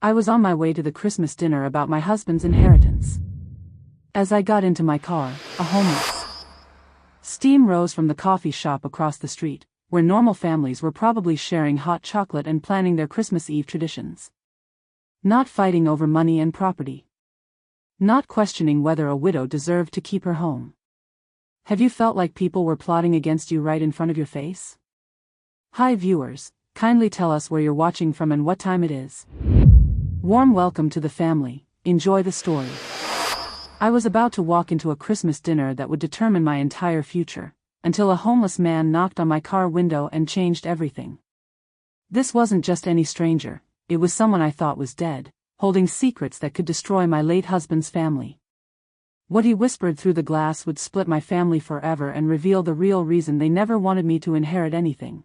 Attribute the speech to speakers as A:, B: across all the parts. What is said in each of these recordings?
A: I was on my way to the Christmas dinner about my husband's inheritance. As I got into my car, a homeless steam rose from the coffee shop across the street, where normal families were probably sharing hot chocolate and planning their Christmas Eve traditions. Not fighting over money and property. Not questioning whether a widow deserved to keep her home. Have you felt like people were plotting against you right in front of your face? Hi viewers, kindly tell us where you're watching from and what time it is. Warm welcome to the family, enjoy the story. I was about to walk into a Christmas dinner that would determine my entire future, until a homeless man knocked on my car window and changed everything. This wasn't just any stranger, it was someone I thought was dead, holding secrets that could destroy my late husband's family. What he whispered through the glass would split my family forever and reveal the real reason they never wanted me to inherit anything.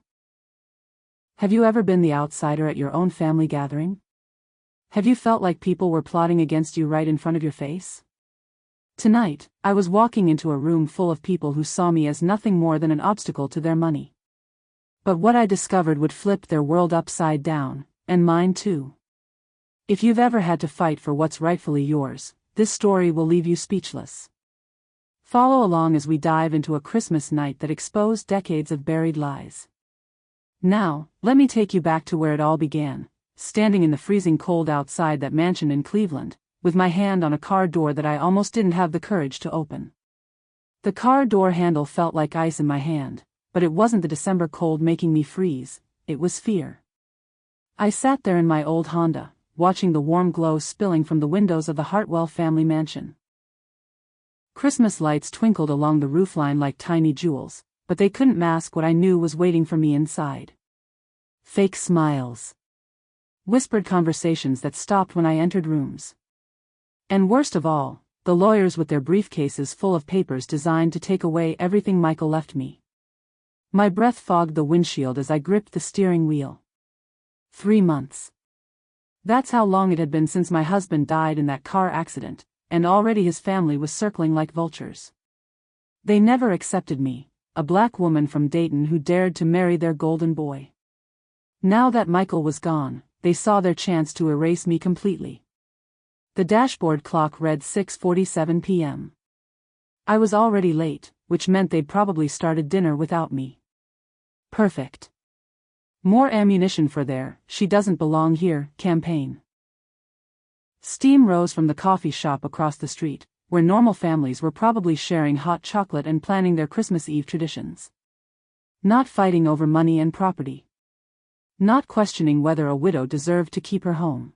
A: Have you ever been the outsider at your own family gathering? Have you felt like people were plotting against you right in front of your face? Tonight, I was walking into a room full of people who saw me as nothing more than an obstacle to their money. But what I discovered would flip their world upside down, and mine too. If you've ever had to fight for what's rightfully yours, this story will leave you speechless. Follow along as we dive into a Christmas night that exposed decades of buried lies. Now, let me take you back to where it all began, standing in the freezing cold outside that mansion in Cleveland, with my hand on a car door that I almost didn't have the courage to open. The car door handle felt like ice in my hand, but it wasn't the December cold making me freeze, it was fear. I sat there in my old Honda, watching the warm glow spilling from the windows of the Hartwell family mansion. Christmas lights twinkled along the roofline like tiny jewels, but they couldn't mask what I knew was waiting for me inside. Fake smiles. Whispered conversations that stopped when I entered rooms. And worst of all, the lawyers with their briefcases full of papers designed to take away everything Michael left me. My breath fogged the windshield as I gripped the steering wheel. 3 months. That's how long it had been since my husband died in that car accident, and already his family was circling like vultures. They never accepted me, a black woman from Dayton who dared to marry their golden boy. Now that Michael was gone, they saw their chance to erase me completely. The dashboard clock read 6:47 p.m. I was already late, which meant they'd probably started dinner without me. Perfect. More ammunition for their "she doesn't belong here" campaign. Steam rose from the coffee shop across the street, where normal families were probably sharing hot chocolate and planning their Christmas Eve traditions. Not fighting over money and property. Not questioning whether a widow deserved to keep her home.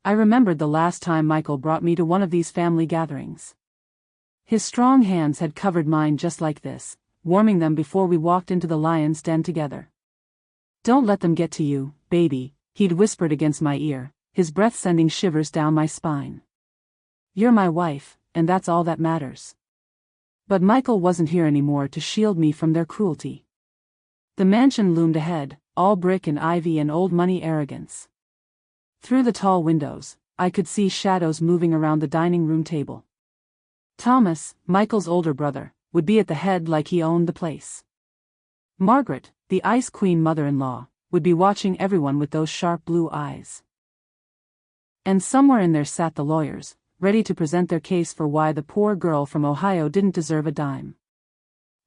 A: I remembered the last time Michael brought me to one of these family gatherings. His strong hands had covered mine just like this, warming them before we walked into the lion's den together. "Don't let them get to you, baby," he'd whispered against my ear, his breath sending shivers down my spine. "You're my wife, and that's all that matters." But Michael wasn't here anymore to shield me from their cruelty. The mansion loomed ahead, all brick and ivy and old money arrogance. Through the tall windows, I could see shadows moving around the dining room table. Thomas, Michael's older brother, would be at the head like he owned the place. Margaret, the Ice Queen mother-in-law, would be watching everyone with those sharp blue eyes. And somewhere in there sat the lawyers, ready to present their case for why the poor girl from Ohio didn't deserve a dime.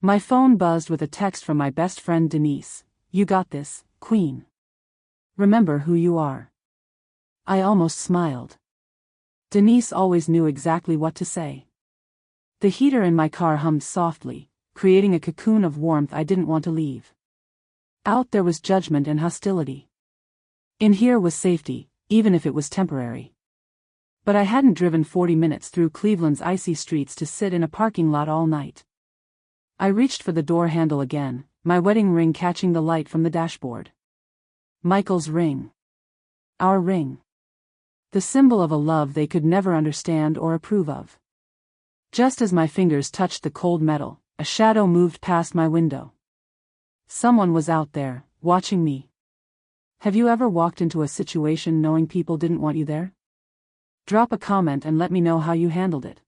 A: My phone buzzed with a text from my best friend Denise. "You got this, Queen. Remember who you are." I almost smiled. Denise always knew exactly what to say. The heater in my car hummed softly, creating a cocoon of warmth I didn't want to leave. Out there was judgment and hostility. In here was safety, even if it was temporary. But I hadn't driven 40 minutes through Cleveland's icy streets to sit in a parking lot all night. I reached for the door handle again, my wedding ring catching the light from the dashboard. Michael's ring. Our ring. The symbol of a love they could never understand or approve of. Just as my fingers touched the cold metal, a shadow moved past my window. Someone was out there, watching me. Have you ever walked into a situation knowing people didn't want you there? Drop a comment and let me know how you handled it.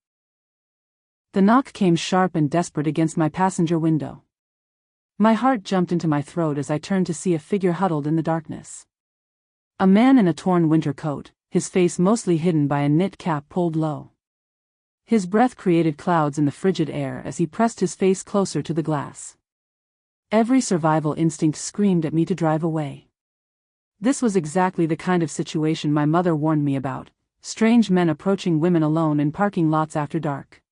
A: The knock came sharp and desperate against my passenger window. My heart jumped into my throat as I turned to see a figure huddled in the darkness. A man in a torn winter coat, his face mostly hidden by a knit cap pulled low. His breath created clouds in the frigid air as he pressed his face closer to the glass. Every survival instinct screamed at me to drive away. This was exactly the kind of situation my mother warned me about, strange men approaching women alone in parking lots after dark.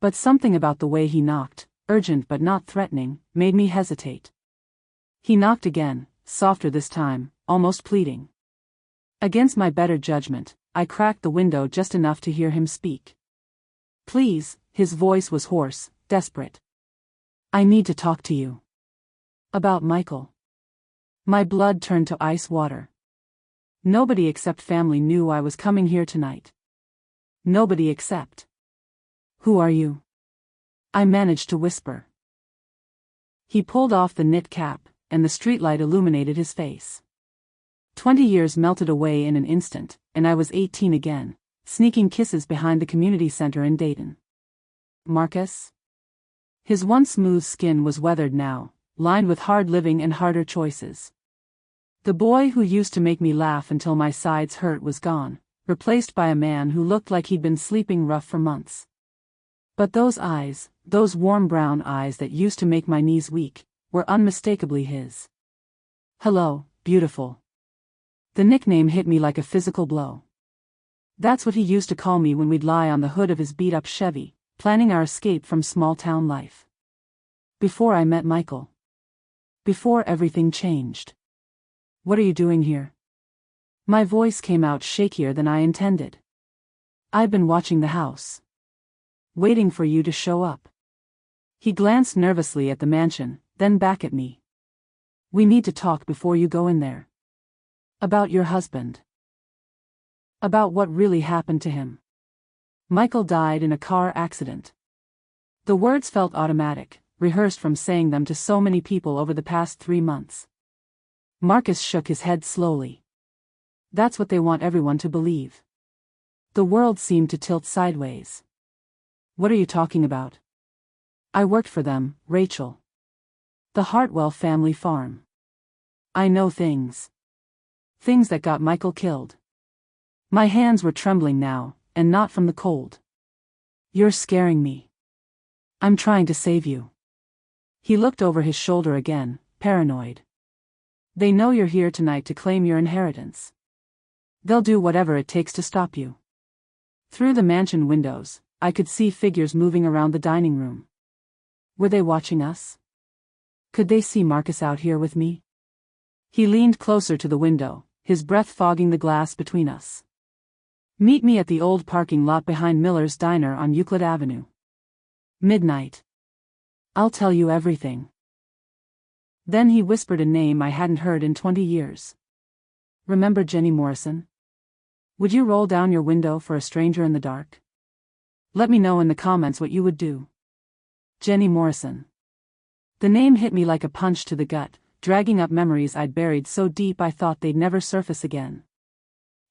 A: But something about the way he knocked, urgent but not threatening, made me hesitate. He knocked again, softer this time, almost pleading. Against my better judgment, I cracked the window just enough to hear him speak. "Please," his voice was hoarse, desperate. "I need to talk to you. About Michael." My blood turned to ice water. Nobody except family knew I was coming here tonight. Nobody except. "Who are you?" I managed to whisper. He pulled off the knit cap, and the streetlight illuminated his face. 20 years melted away in an instant, and I was 18 again, sneaking kisses behind the community center in Dayton. "Marcus?" His once smooth skin was weathered now, lined with hard living and harder choices. The boy who used to make me laugh until my sides hurt was gone, replaced by a man who looked like he'd been sleeping rough for months. But those eyes, those warm brown eyes that used to make my knees weak, were unmistakably his. "Hello, beautiful." The nickname hit me like a physical blow. That's what he used to call me when we'd lie on the hood of his beat-up Chevy, planning our escape from small-town life. Before I met Michael. Before everything changed. "What are you doing here?" My voice came out shakier than I intended. "I've been watching the house. Waiting for you to show up." He glanced nervously at the mansion, then back at me. "We need to talk before you go in there. About your husband. About what really happened to him. Michael died in a car accident." The words felt automatic, rehearsed from saying them to so many people over the past 3 months. Marcus shook his head slowly. "That's what they want everyone to believe." The world seemed to tilt sideways. "What are you talking about?" "I worked for them, Rachel. The Hartwell family farm. I know things. Things that got Michael killed." My hands were trembling now, and not from the cold. "You're scaring me. I'm trying to save you." He looked over his shoulder again, paranoid. "They know you're here tonight to claim your inheritance. They'll do whatever it takes to stop you." Through the mansion windows, I could see figures moving around the dining room. Were they watching us? Could they see Marcus out here with me? He leaned closer to the window, his breath fogging the glass between us. "Meet me at the old parking lot behind Miller's Diner on Euclid Avenue. Midnight. I'll tell you everything." Then he whispered a name I hadn't heard in 20 years. "Remember Jenny Morrison? Would you roll down your window for a stranger in the dark? Let me know in the comments what you would do." Jenny Morrison. The name hit me like a punch to the gut, dragging up memories I'd buried so deep I thought they'd never surface again.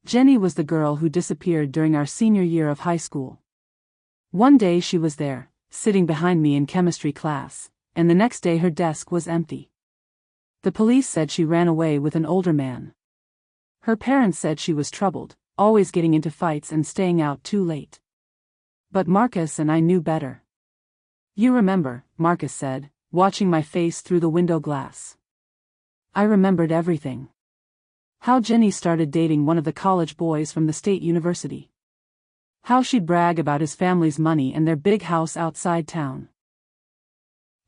A: Jenny was the girl who disappeared during our senior year of high school. One day she was there, sitting behind me in chemistry class, and the next day her desk was empty. The police said she ran away with an older man. Her parents said she was troubled, always getting into fights and staying out too late. But Marcus and I knew better. "You remember," Marcus said, watching my face through the window glass. I remembered everything. How Jenny started dating one of the college boys from the state university. How she'd brag about his family's money and their big house outside town.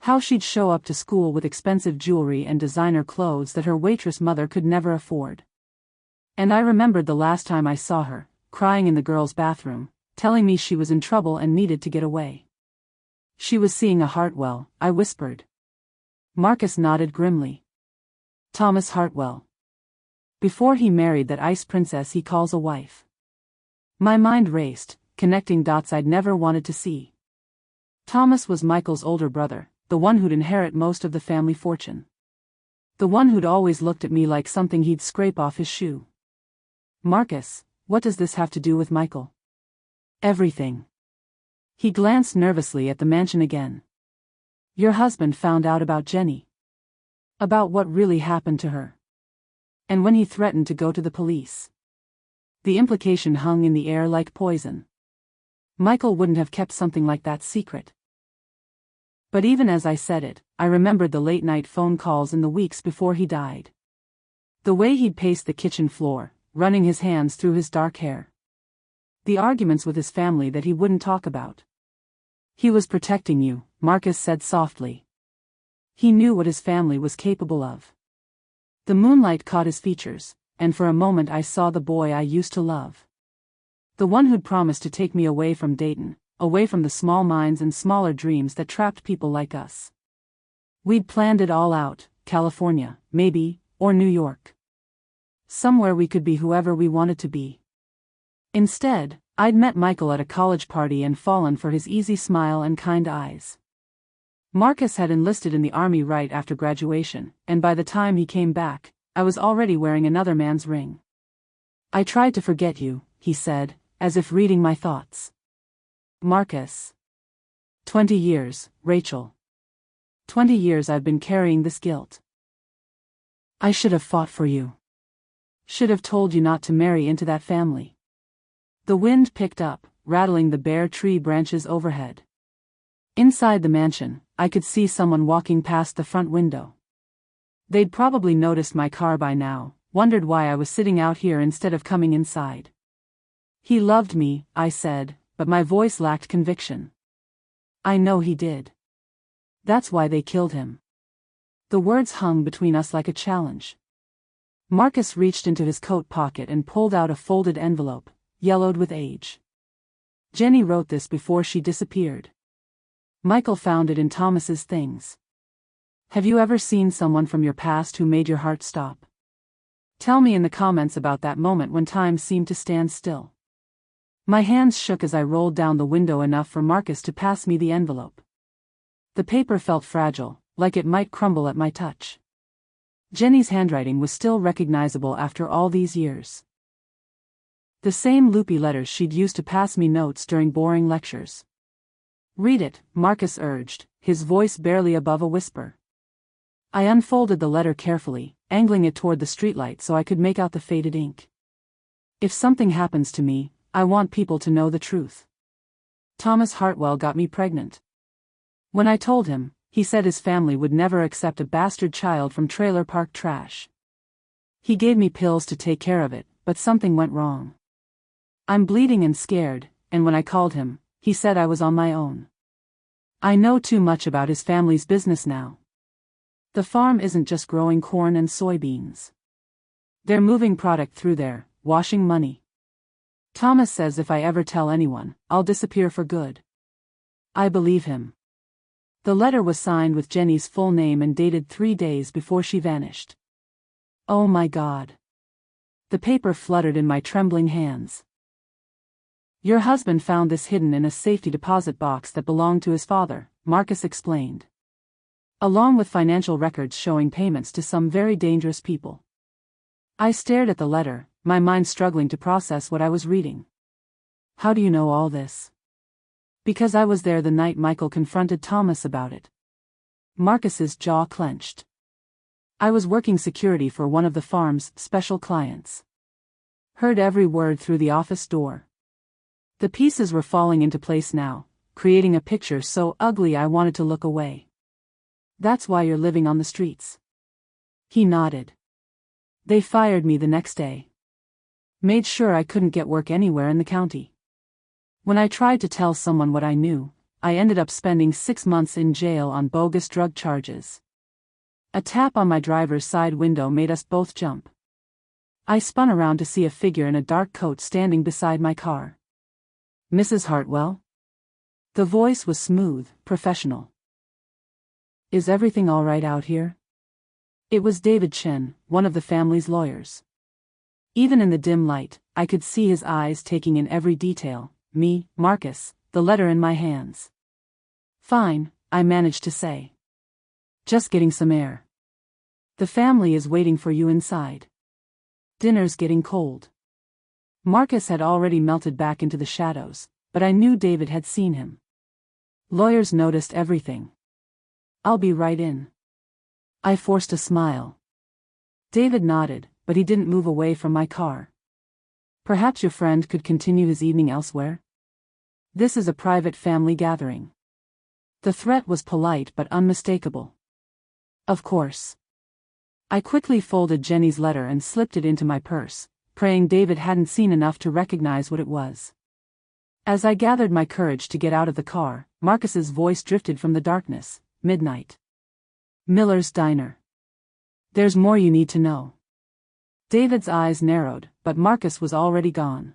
A: How she'd show up to school with expensive jewelry and designer clothes that her waitress mother could never afford. And I remembered the last time I saw her, crying in the girls' bathroom, telling me she was in trouble and needed to get away. "She was seeing a Hartwell," I whispered. Marcus nodded grimly. "Thomas Hartwell. Before he married that ice princess he calls a wife." My mind raced, connecting dots I'd never wanted to see. Thomas was Michael's older brother, the one who'd inherit most of the family fortune. The one who'd always looked at me like something he'd scrape off his shoe. "Marcus, what does this have to do with Michael?" "Everything." He glanced nervously at the mansion again. "Your husband found out about Jenny. About what really happened to her. And when he threatened to go to the police. The implication hung in the air like poison. Michael wouldn't have kept something like that secret. But even as I said it, I remembered the late-night phone calls in the weeks before he died. The way he'd pace the kitchen floor, running his hands through his dark hair. The arguments with his family that he wouldn't talk about. He was protecting you, Marcus said softly. He knew what his family was capable of. The moonlight caught his features, and for a moment I saw the boy I used to love. The one who'd promised to take me away from Dayton, away from the small minds and smaller dreams that trapped people like us. We'd planned it all out, California, maybe, or New York. Somewhere we could be whoever we wanted to be. Instead, I'd met Michael at a college party and fallen for his easy smile and kind eyes. Marcus had enlisted in the army right after graduation, and by the time he came back, I was already wearing another man's ring. I tried to forget you, he said, as if reading my thoughts. Marcus. 20 years, Rachel. 20 years I've been carrying this guilt. I should have fought for you. Should have told you not to marry into that family. The wind picked up, rattling the bare tree branches overhead. Inside the mansion, I could see someone walking past the front window. They'd probably noticed my car by now, wondered why I was sitting out here instead of coming inside. He loved me, I said, but my voice lacked conviction. I know he did. That's why they killed him. The words hung between us like a challenge. Marcus reached into his coat pocket and pulled out a folded envelope, yellowed with age. Jenny wrote this before she disappeared. Michael found it in Thomas's things. Have you ever seen someone from your past who made your heart stop? Tell me in the comments about that moment when time seemed to stand still. My hands shook as I rolled down the window enough for Marcus to pass me the envelope. The paper felt fragile, like it might crumble at my touch. Jenny's handwriting was still recognizable after all these years. The same loopy letters she'd used to pass me notes during boring lectures. Read it, Marcus urged, his voice barely above a whisper. I unfolded the letter carefully, angling it toward the streetlight so I could make out the faded ink. If something happens to me, I want people to know the truth. Thomas Hartwell got me pregnant. When I told him, he said his family would never accept a bastard child from trailer park trash. He gave me pills to take care of it, but something went wrong. I'm bleeding and scared, and when I called him, he said I was on my own. I know too much about his family's business now. The farm isn't just growing corn and soybeans. They're moving product through there, washing money. Thomas says if I ever tell anyone, I'll disappear for good. I believe him. The letter was signed with Jenny's full name and dated 3 days before she vanished. Oh my God. The paper fluttered in my trembling hands. Your husband found this hidden in a safety deposit box that belonged to his father, Marcus explained. Along with financial records showing payments to some very dangerous people. I stared at the letter, my mind struggling to process what I was reading. How do you know all this? Because I was there the night Michael confronted Thomas about it. Marcus's jaw clenched. I was working security for one of the farm's special clients. Heard every word through the office door. The pieces were falling into place now, creating a picture so ugly I wanted to look away. That's why you're living on the streets. He nodded. They fired me the next day. Made sure I couldn't get work anywhere in the county. When I tried to tell someone what I knew, I ended up spending 6 months in jail on bogus drug charges. A tap on my driver's side window made us both jump. I spun around to see a figure in a dark coat standing beside my car. Mrs. Hartwell? The voice was smooth, professional. Is everything all right out here? It was David Chen, one of the family's lawyers. Even in the dim light, I could see his eyes taking in every detail, me, Marcus, the letter in my hands. Fine, I managed to say. Just getting some air. The family is waiting for you inside. Dinner's getting cold. Marcus had already melted back into the shadows, but I knew David had seen him. Lawyers noticed everything. I'll be right in. I forced a smile. David nodded, but he didn't move away from my car. Perhaps your friend could continue his evening elsewhere? This is a private family gathering. The threat was polite but unmistakable. Of course. I quickly folded Jenny's letter and slipped it into my purse, praying David hadn't seen enough to recognize what it was. As I gathered my courage to get out of the car, Marcus's voice drifted from the darkness. Midnight. Miller's Diner. There's more you need to know. David's eyes narrowed, but Marcus was already gone.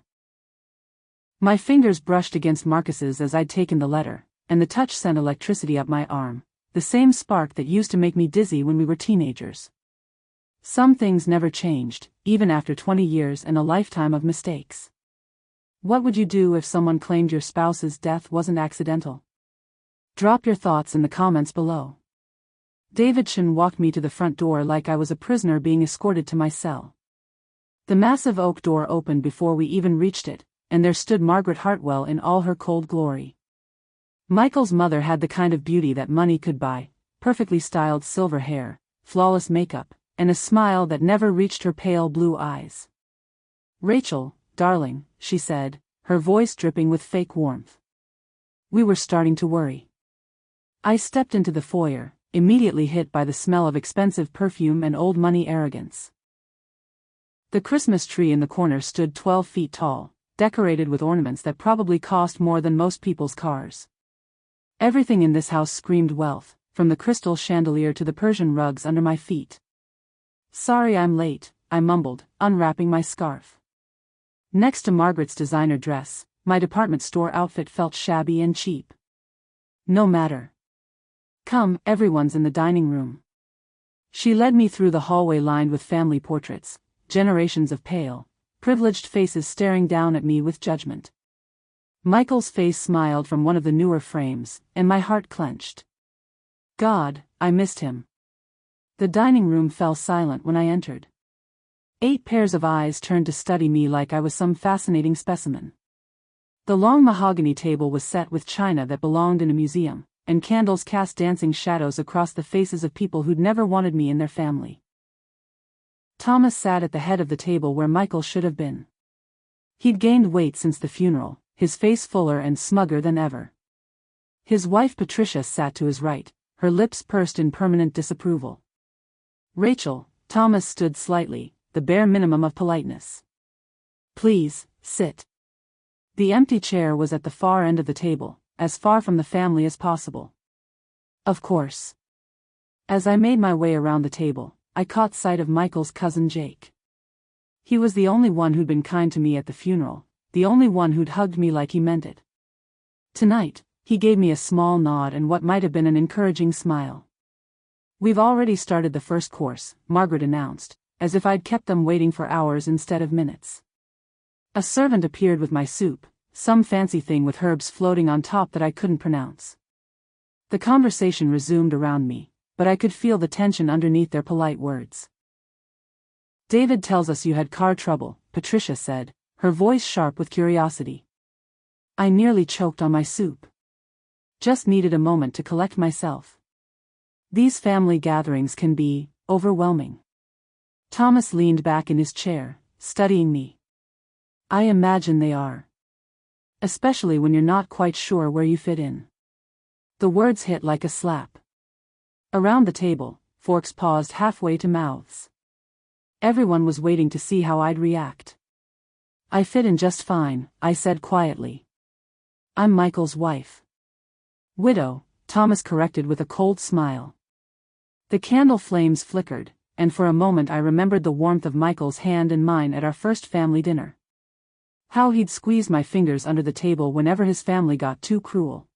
A: My fingers brushed against Marcus's as I'd taken the letter, and the touch sent electricity up my arm, the same spark that used to make me dizzy when we were teenagers. Some things never changed, even after 20 years and a lifetime of mistakes. What would you do if someone claimed your spouse's death wasn't accidental? Drop your thoughts in the comments below. David Chen walked me to the front door like I was a prisoner being escorted to my cell. The massive oak door opened before we even reached it, and there stood Margaret Hartwell in all her cold glory. Michael's mother had the kind of beauty that money could buy, perfectly styled silver hair, flawless makeup, and a smile that never reached her pale blue eyes. "Rachel, darling," she said, her voice dripping with fake warmth. We were starting to worry. I stepped into the foyer, immediately hit by the smell of expensive perfume and old money arrogance. The Christmas tree in the corner stood 12 feet tall, decorated with ornaments that probably cost more than most people's cars. Everything in this house screamed wealth, from the crystal chandelier to the Persian rugs under my feet. "Sorry I'm late," I mumbled, unwrapping my scarf. Next to Margaret's designer dress, my department store outfit felt shabby and cheap. "No matter. Come, everyone's in the dining room." She led me through the hallway lined with family portraits, generations of pale, privileged faces staring down at me with judgment. Michael's face smiled from one of the newer frames, and my heart clenched. God, I missed him. The dining room fell silent when I entered. 8 pairs of eyes turned to study me like I was some fascinating specimen. The long mahogany table was set with china that belonged in a museum, and candles cast dancing shadows across the faces of people who'd never wanted me in their family. Thomas sat at the head of the table where Michael should have been. He'd gained weight since the funeral, his face fuller and smugger than ever. His wife Patricia sat to his right, her lips pursed in permanent disapproval. Rachel, Thomas stood slightly, the bare minimum of politeness. "Please, sit." The empty chair was at the far end of the table, as far from the family as possible. Of course. As I made my way around the table, I caught sight of Michael's cousin Jake. He was the only one who'd been kind to me at the funeral, the only one who'd hugged me like he meant it. Tonight, he gave me a small nod and what might have been an encouraging smile. "We've already started the first course," Margaret announced, as if I'd kept them waiting for hours instead of minutes. A servant appeared with my soup, some fancy thing with herbs floating on top that I couldn't pronounce. The conversation resumed around me, but I could feel the tension underneath their polite words. "David tells us you had car trouble," Patricia said, her voice sharp with curiosity. I nearly choked on my soup. Just needed a moment to collect myself. These family gatherings can be overwhelming. Thomas leaned back in his chair, studying me. I imagine they are. Especially when you're not quite sure where you fit in. The words hit like a slap. Around the table, forks paused halfway to mouths. Everyone was waiting to see how I'd react. "I fit in just fine," I said quietly. "I'm Michael's wife." "Widow," Thomas corrected with a cold smile. The candle flames flickered, and for a moment I remembered the warmth of Michael's hand in mine at our first family dinner. How he'd squeeze my fingers under the table whenever his family got too cruel.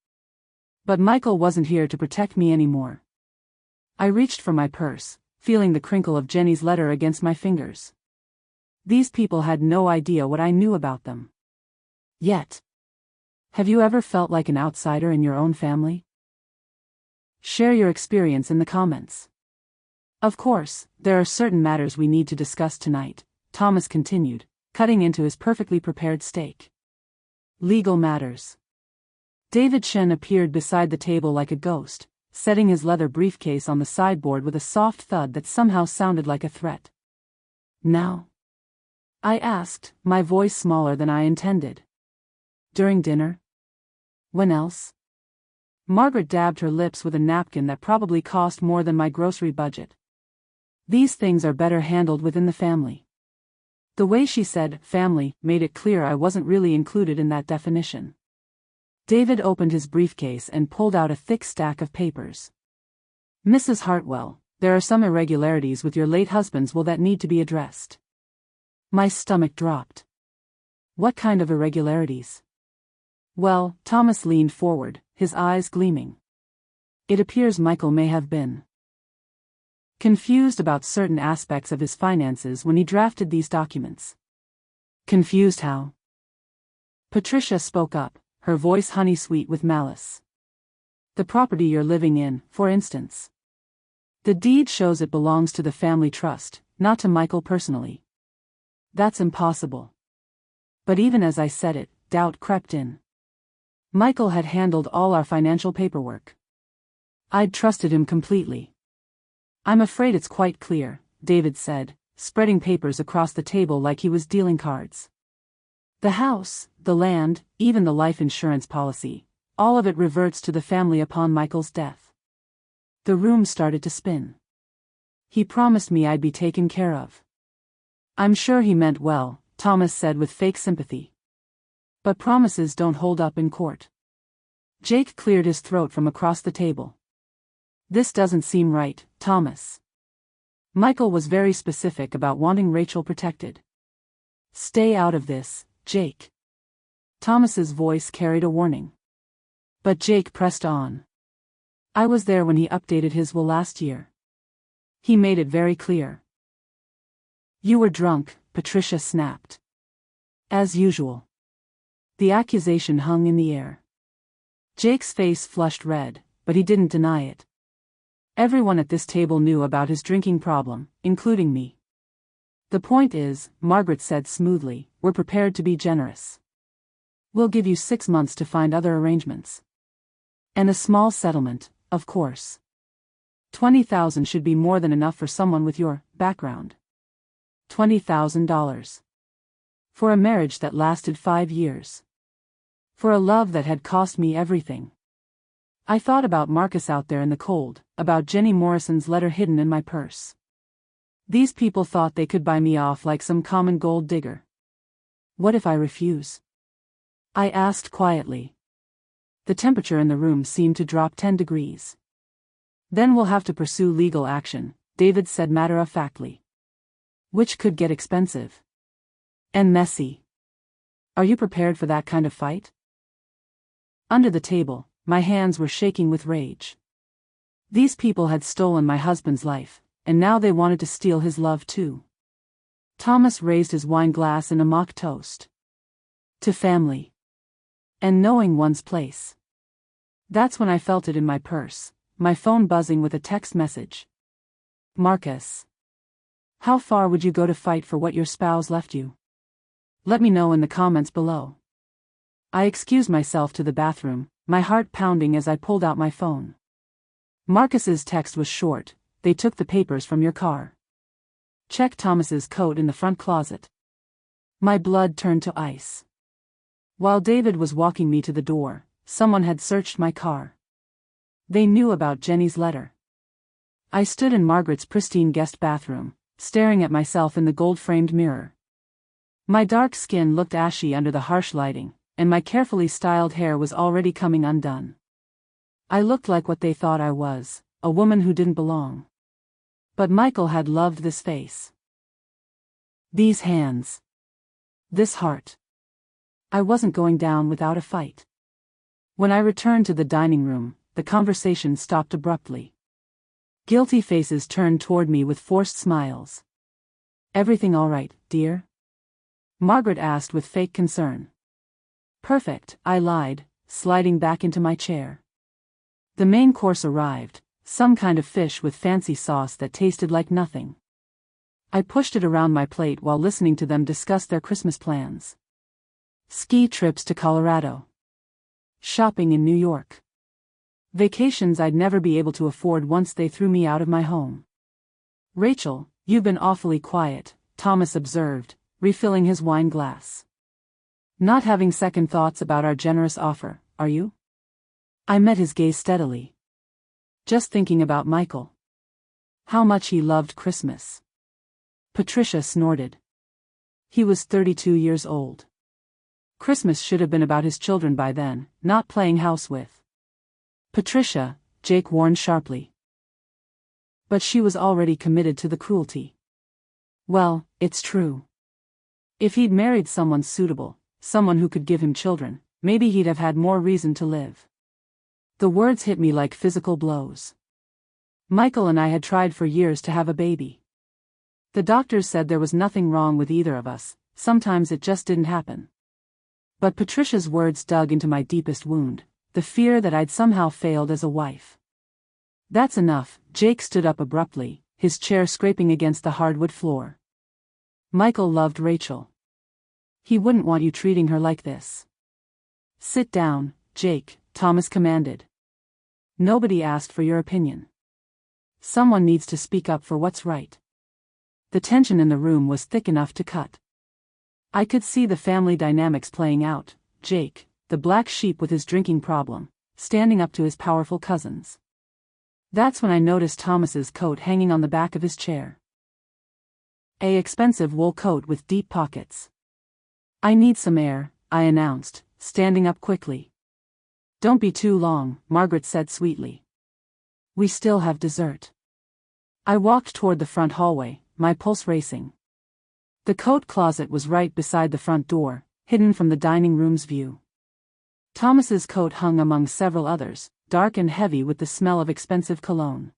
A: But Michael wasn't here to protect me anymore. I reached for my purse, feeling the crinkle of Jenny's letter against my fingers. These people had no idea what I knew about them. Yet. Have you ever felt like an outsider in your own family? Share your experience in the comments. Of course, there are certain matters we need to discuss tonight, Thomas continued, cutting into his perfectly prepared steak. Legal matters. David Chen appeared beside the table like a ghost, setting his leather briefcase on the sideboard with a soft thud that somehow sounded like a threat. Now? I asked, my voice smaller than I intended. During dinner? When else? Margaret dabbed her lips with a napkin that probably cost more than my grocery budget. These things are better handled within the family. The way she said family made it clear I wasn't really included in that definition. David opened his briefcase and pulled out a thick stack of papers. Mrs. Hartwell, there are some irregularities with your late husband's will that need to be addressed. My stomach dropped. What kind of irregularities? Well, Thomas leaned forward, his eyes gleaming. It appears Michael may have been confused about certain aspects of his finances when he drafted these documents. Confused how? Patricia spoke up, her voice honey-sweet with malice. The property you're living in, for instance. The deed shows it belongs to the family trust, not to Michael personally. That's impossible. But even as I said it, doubt crept in. Michael had handled all our financial paperwork. I'd trusted him completely. I'm afraid it's quite clear, David said, spreading papers across the table like he was dealing cards. The house, the land, even the life insurance policy, all of it reverts to the family upon Michael's death. The room started to spin. He promised me I'd be taken care of. I'm sure he meant well, Thomas said with fake sympathy. But promises don't hold up in court. Jake cleared his throat from across the table. This doesn't seem right, Thomas. Michael was very specific about wanting Rachel protected. Stay out of this, Jake. Thomas's voice carried a warning. But Jake pressed on. I was there when he updated his will last year. He made it very clear. You were drunk, Patricia snapped. As usual. The accusation hung in the air. Jake's face flushed red, but he didn't deny it. Everyone at this table knew about his drinking problem, including me. The point is, Margaret said smoothly, we're prepared to be generous. We'll give you 6 months to find other arrangements. And a small settlement, of course. $20,000 should be more than enough for someone with your background. $20,000. For a marriage that lasted 5 years. For a love that had cost me everything. I thought about Marcus out there in the cold, about Jenny Morrison's letter hidden in my purse. These people thought they could buy me off like some common gold digger. What if I refuse? I asked quietly. The temperature in the room seemed to drop 10 degrees. Then we'll have to pursue legal action, David said matter-of-factly. Which could get expensive. And messy. Are you prepared for that kind of fight? Under the table, my hands were shaking with rage. These people had stolen my husband's life, and now they wanted to steal his love too. Thomas raised his wine glass in a mock toast. To family. And knowing one's place. That's when I felt it in my purse, my phone buzzing with a text message. Marcus. How far would you go to fight for what your spouse left you? Let me know in the comments below. I excused myself to the bathroom, my heart pounding as I pulled out my phone. Marcus's text was short, they took the papers from your car. Check Thomas's coat in the front closet. My blood turned to ice. While David was walking me to the door, someone had searched my car. They knew about Jenny's letter. I stood in Margaret's pristine guest bathroom, staring at myself in the gold-framed mirror. My dark skin looked ashy under the harsh lighting, and my carefully styled hair was already coming undone. I looked like what they thought I was, a woman who didn't belong. But Michael had loved this face. These hands. This heart. I wasn't going down without a fight. When I returned to the dining room, the conversation stopped abruptly. Guilty faces turned toward me with forced smiles. Everything all right, dear? Margaret asked with fake concern. Perfect, I lied, sliding back into my chair. The main course arrived, some kind of fish with fancy sauce that tasted like nothing. I pushed it around my plate while listening to them discuss their Christmas plans. Ski trips to Colorado. Shopping in New York. Vacations I'd never be able to afford once they threw me out of my home. Rachel, you've been awfully quiet, Thomas observed, refilling his wine glass. Not having second thoughts about our generous offer, are you? I met his gaze steadily. Just thinking about Michael. How much he loved Christmas. Patricia snorted. He was 32 years old. Christmas should have been about his children by then, not playing house with Patricia, Jake warned sharply. But she was already committed to the cruelty. Well, it's true. If he'd married someone suitable, someone who could give him children, maybe he'd have had more reason to live. The words hit me like physical blows. Michael and I had tried for years to have a baby. The doctors said there was nothing wrong with either of us, sometimes it just didn't happen. But Patricia's words dug into my deepest wound, the fear that I'd somehow failed as a wife. That's enough, Jake stood up abruptly, his chair scraping against the hardwood floor. Michael loved Rachel. He wouldn't want you treating her like this. Sit down, Jake, Thomas commanded. Nobody asked for your opinion. Someone needs to speak up for what's right. The tension in the room was thick enough to cut. I could see the family dynamics playing out, Jake, the black sheep with his drinking problem, standing up to his powerful cousins. That's when I noticed Thomas's coat hanging on the back of his chair. An expensive wool coat with deep pockets. I need some air, I announced, standing up quickly. Don't be too long, Margaret said sweetly. We still have dessert. I walked toward the front hallway, my pulse racing. The coat closet was right beside the front door, hidden from the dining room's view. Thomas's coat hung among several others, dark and heavy with the smell of expensive cologne.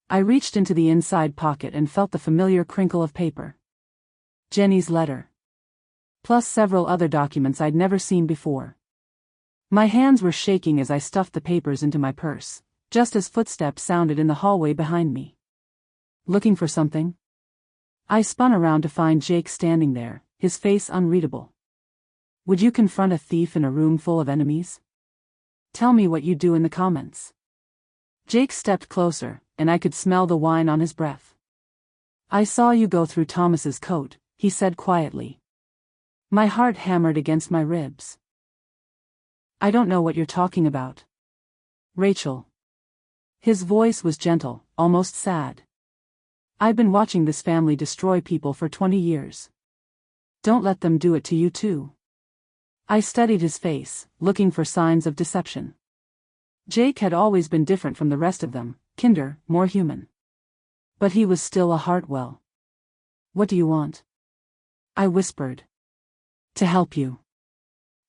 A: I reached into the inside pocket and felt the familiar crinkle of paper. Jenny's letter. Plus several other documents I'd never seen before. My hands were shaking as I stuffed the papers into my purse, just as footsteps sounded in the hallway behind me. Looking for something? I spun around to find Jake standing there, his face unreadable. Would you confront a thief in a room full of enemies? Tell me what you'd do in the comments. Jake stepped closer, and I could smell the wine on his breath. I saw you go through Thomas's coat, he said quietly. My heart hammered against my ribs. I don't know what you're talking about. Rachel. His voice was gentle, almost sad. I've been watching this family destroy people for 20 years. Don't let them do it to you too. I studied his face, looking for signs of deception. Jake had always been different from the rest of them, kinder, more human. But he was still a Hartwell. What do you want? I whispered. To help you.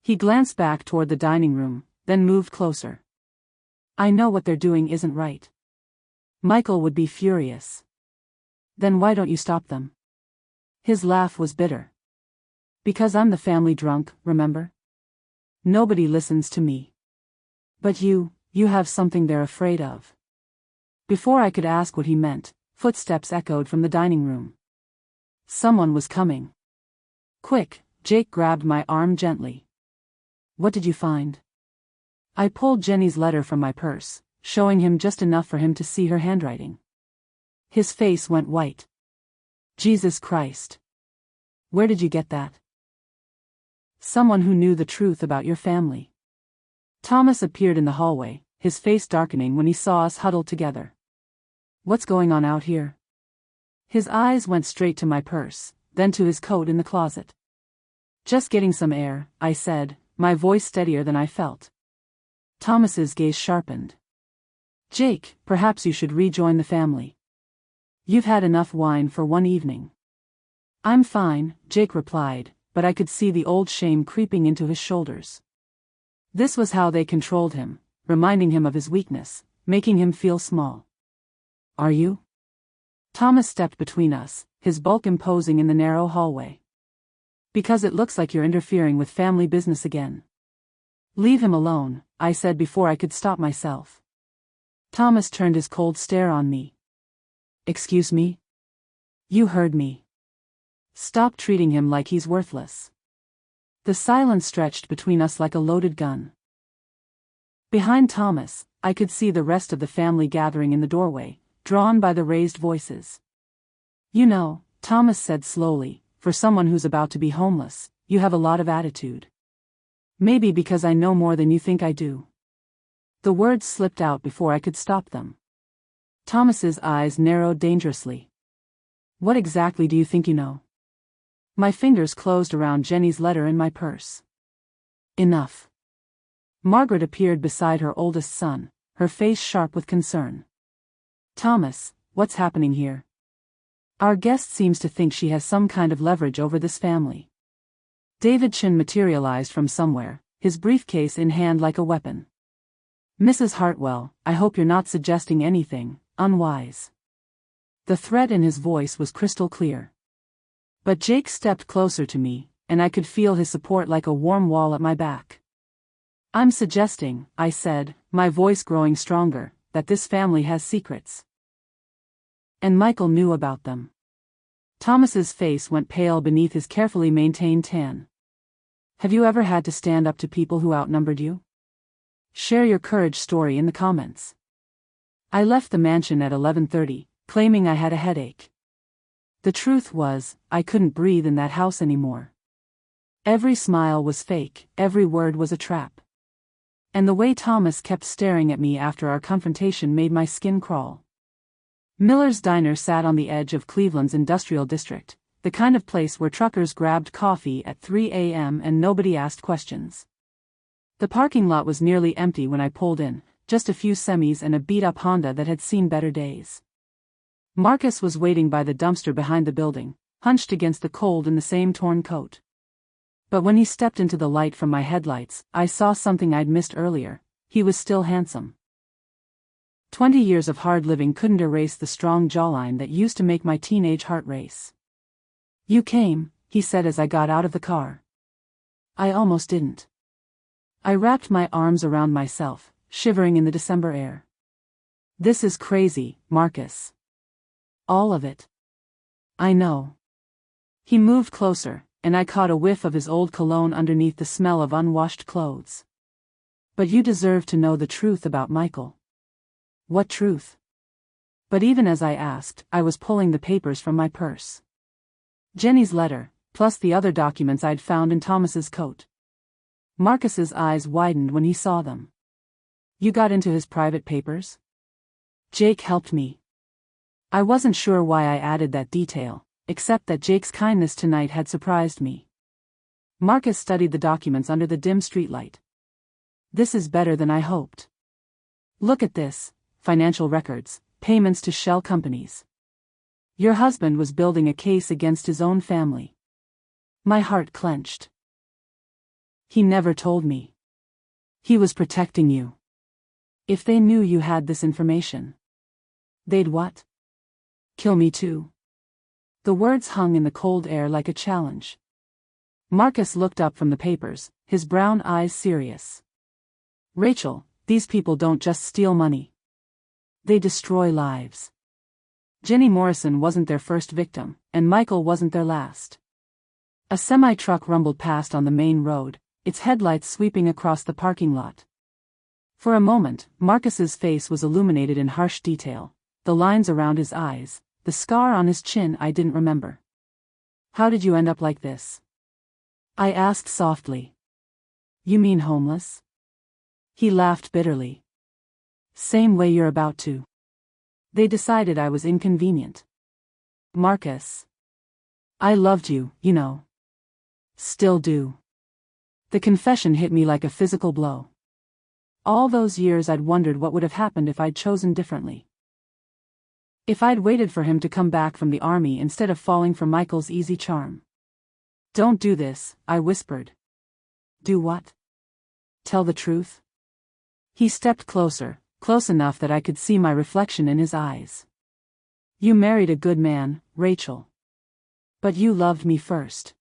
A: He glanced back toward the dining room, then moved closer. I know what they're doing isn't right. Michael would be furious. Then why don't you stop them? His laugh was bitter. Because I'm the family drunk, remember? Nobody listens to me. But you have something they're afraid of. Before I could ask what he meant, footsteps echoed from the dining room. Someone was coming. Quick, Jake grabbed my arm gently. What did you find? I pulled Jenny's letter from my purse, showing him just enough for him to see her handwriting. His face went white. Jesus Christ. Where did you get that? Someone who knew the truth about your family. Thomas appeared in the hallway, his face darkening when he saw us huddled together. What's going on out here? His eyes went straight to my purse, then to his coat in the closet. Just getting some air, I said, my voice steadier than I felt. Thomas's gaze sharpened. Jake, perhaps you should rejoin the family. You've had enough wine for one evening. I'm fine, Jake replied, but I could see the old shame creeping into his shoulders. This was how they controlled him, reminding him of his weakness, making him feel small. Are you? Thomas stepped between us, his bulk imposing in the narrow hallway. Because it looks like you're interfering with family business again. Leave him alone, I said before I could stop myself. Thomas turned his cold stare on me. Excuse me? You heard me. Stop treating him like he's worthless. The silence stretched between us like a loaded gun. Behind Thomas, I could see the rest of the family gathering in the doorway, drawn by the raised voices. You know, Thomas said slowly, for someone who's about to be homeless, you have a lot of attitude. Maybe because I know more than you think I do. The words slipped out before I could stop them. Thomas's eyes narrowed dangerously. What exactly do you think you know? My fingers closed around Jenny's letter in my purse. Enough. Margaret appeared beside her oldest son, her face sharp with concern. Thomas, what's happening here? Our guest seems to think she has some kind of leverage over this family. David Chin materialized from somewhere, his briefcase in hand like a weapon. Mrs. Hartwell, I hope you're not suggesting anything unwise. The threat in his voice was crystal clear. But Jake stepped closer to me, and I could feel his support like a warm wall at my back. I'm suggesting, I said, my voice growing stronger, that this family has secrets. And Michael knew about them. Thomas's face went pale beneath his carefully maintained tan. Have you ever had to stand up to people who outnumbered you? Share your courage story in the comments. I left the mansion at 11:30, claiming I had a headache. The truth was, I couldn't breathe in that house anymore. Every smile was fake, every word was a trap. And the way Thomas kept staring at me after our confrontation made my skin crawl. Miller's Diner sat on the edge of Cleveland's industrial district, the kind of place where truckers grabbed coffee at 3 a.m. and nobody asked questions. The parking lot was nearly empty when I pulled in, just a few semis and a beat-up Honda that had seen better days. Marcus was waiting by the dumpster behind the building, hunched against the cold in the same torn coat. But when he stepped into the light from my headlights, I saw something I'd missed earlier. He was still handsome. 20 years of hard living couldn't erase the strong jawline that used to make my teenage heart race. You came, he said as I got out of the car. I almost didn't. I wrapped my arms around myself, shivering in the December air. This is crazy, Marcus. All of it. I know. He moved closer, and I caught a whiff of his old cologne underneath the smell of unwashed clothes. But you deserve to know the truth about Michael. What truth? But even as I asked, I was pulling the papers from my purse. Jenny's letter, plus the other documents I'd found in Thomas's coat. Marcus's eyes widened when he saw them. You got into his private papers? Jake helped me. I wasn't sure why I added that detail, except that Jake's kindness tonight had surprised me. Marcus studied the documents under the dim streetlight. This is better than I hoped. Look at this. Financial records, payments to shell companies. Your husband was building a case against his own family. My heart clenched. He never told me. He was protecting you. If they knew you had this information, they'd what? Kill me too. The words hung in the cold air like a challenge. Marcus looked up from the papers, his brown eyes serious. Rachel, these people don't just steal money. They destroy lives. Jenny Morrison wasn't their first victim, and Michael wasn't their last. A semi-truck rumbled past on the main road, its headlights sweeping across the parking lot. For a moment, Marcus's face was illuminated in harsh detail, the lines around his eyes, the scar on his chin I didn't remember. How did you end up like this? I asked softly. You mean homeless? He laughed bitterly. Same way you're about to. They decided I was inconvenient. Marcus. I loved you, you know. Still do. The confession hit me like a physical blow. All those years I'd wondered what would have happened if I'd chosen differently. If I'd waited for him to come back from the army instead of falling for Michael's easy charm. Don't do this, I whispered. Do what? Tell the truth? He stepped closer, close enough that I could see my reflection in his eyes. You married a good man, Rachel. But you loved me first.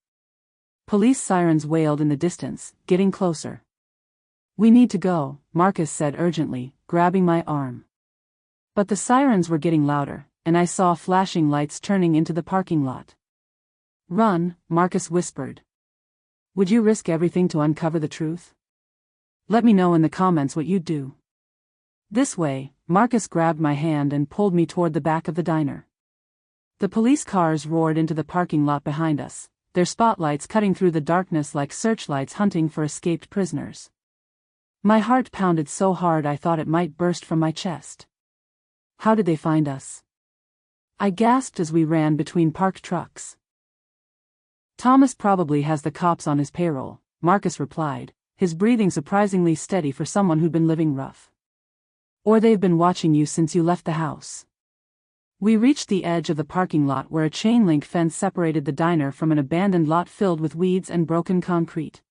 A: Police sirens wailed in the distance, getting closer. We need to go, Marcus said urgently, grabbing my arm. But the sirens were getting louder, and I saw flashing lights turning into the parking lot. Run, Marcus whispered. Would you risk everything to uncover the truth? Let me know in the comments what you'd do. This way, Marcus grabbed my hand and pulled me toward the back of the diner. The police cars roared into the parking lot behind us, their spotlights cutting through the darkness like searchlights hunting for escaped prisoners. My heart pounded so hard I thought it might burst from my chest. How did they find us? I gasped as we ran between parked trucks. Thomas probably has the cops on his payroll, Marcus replied, his breathing surprisingly steady for someone who'd been living rough. Or they've been watching you since you left the house. We reached the edge of the parking lot where a chain-link fence separated the diner from an abandoned lot filled with weeds and broken concrete.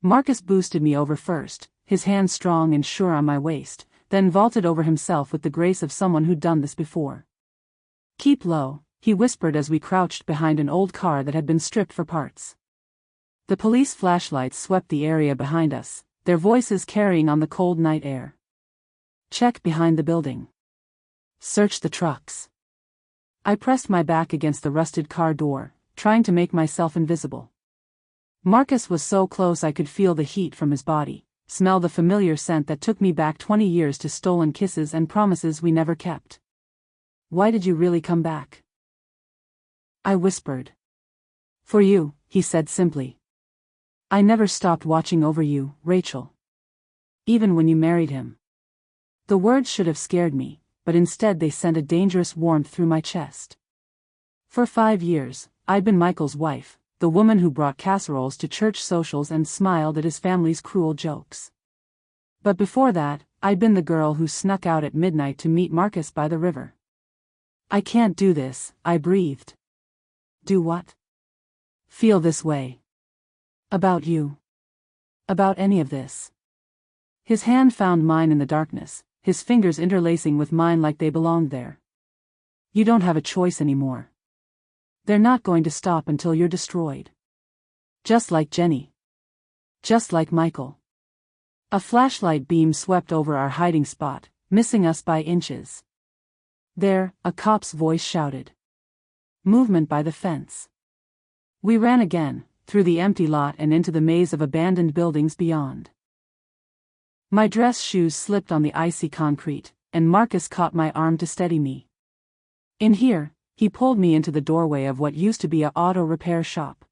A: Marcus boosted me over first, his hand strong and sure on my waist, then vaulted over himself with the grace of someone who'd done this before. Keep low, he whispered as we crouched behind an old car that had been stripped for parts. The police flashlights swept the area behind us, their voices carrying on the cold night air. Check behind the building. Search the trucks. I pressed my back against the rusted car door, trying to make myself invisible. Marcus was so close I could feel the heat from his body, smell the familiar scent that took me back 20 years to stolen kisses and promises we never kept. Why did you really come back? I whispered. For you, he said simply. I never stopped watching over you, Rachel. Even when you married him. The words should have scared me, but instead they sent a dangerous warmth through my chest. For 5 years, I'd been Michael's wife, the woman who brought casseroles to church socials and smiled at his family's cruel jokes. But before that, I'd been the girl who snuck out at midnight to meet Marcus by the river. I can't do this, I breathed. Do what? Feel this way. About you. About any of this. His hand found mine in the darkness, his fingers interlacing with mine like they belonged there. You don't have a choice anymore. They're not going to stop until you're destroyed. Just like Jenny. Just like Michael. A flashlight beam swept over our hiding spot, missing us by inches. There, a cop's voice shouted. Movement by the fence. We ran again, through the empty lot and into the maze of abandoned buildings beyond. My dress shoes slipped on the icy concrete, and Marcus caught my arm to steady me. In here, he pulled me into the doorway of what used to be a auto repair shop.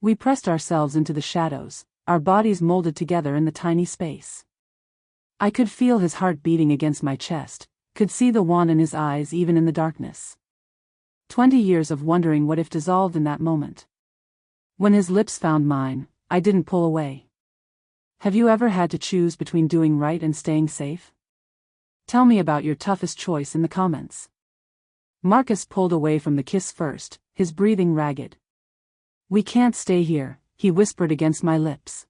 A: We pressed ourselves into the shadows, our bodies molded together in the tiny space. I could feel his heart beating against my chest, could see the want in his eyes even in the darkness. 20 years of wondering what if dissolved in that moment. When his lips found mine, I didn't pull away. Have you ever had to choose between doing right and staying safe? Tell me about your toughest choice in the comments. Marcus pulled away from the kiss first, his breathing ragged. We can't stay here, he whispered against my lips.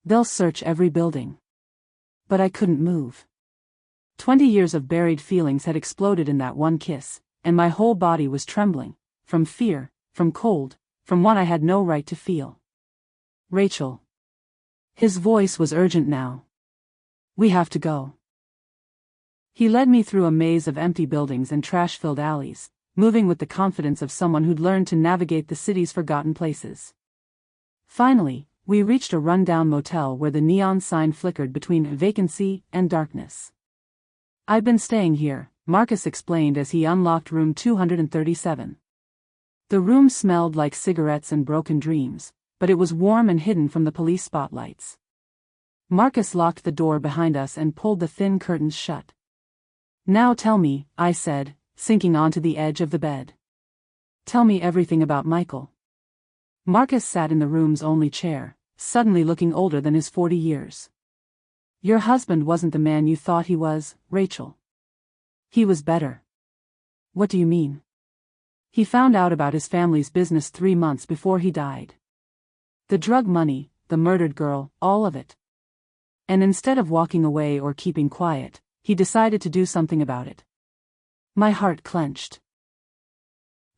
A: They'll search every building. But I couldn't move. 20 years of buried feelings had exploded in that one kiss, and my whole body was trembling, from fear, from cold, from what I had no right to feel. Rachel. His voice was urgent now. We have to go. He led me through a maze of empty buildings and trash-filled alleys, moving with the confidence of someone who'd learned to navigate the city's forgotten places. Finally, we reached a run-down motel where the neon sign flickered between vacancy and darkness. I've been staying here, Marcus explained as he unlocked room 237. The room smelled like cigarettes and broken dreams, but it was warm and hidden from the police spotlights. Marcus locked the door behind us and pulled the thin curtains shut. Now tell me, I said, sinking onto the edge of the bed. Tell me everything about Michael. Marcus sat in the room's only chair, suddenly looking older than his 40 years. Your husband wasn't the man you thought he was, Rachel. He was better. What do you mean? He found out about his family's business 3 months before he died. The drug money, the murdered girl, all of it. And instead of walking away or keeping quiet, he decided to do something about it. My heart clenched.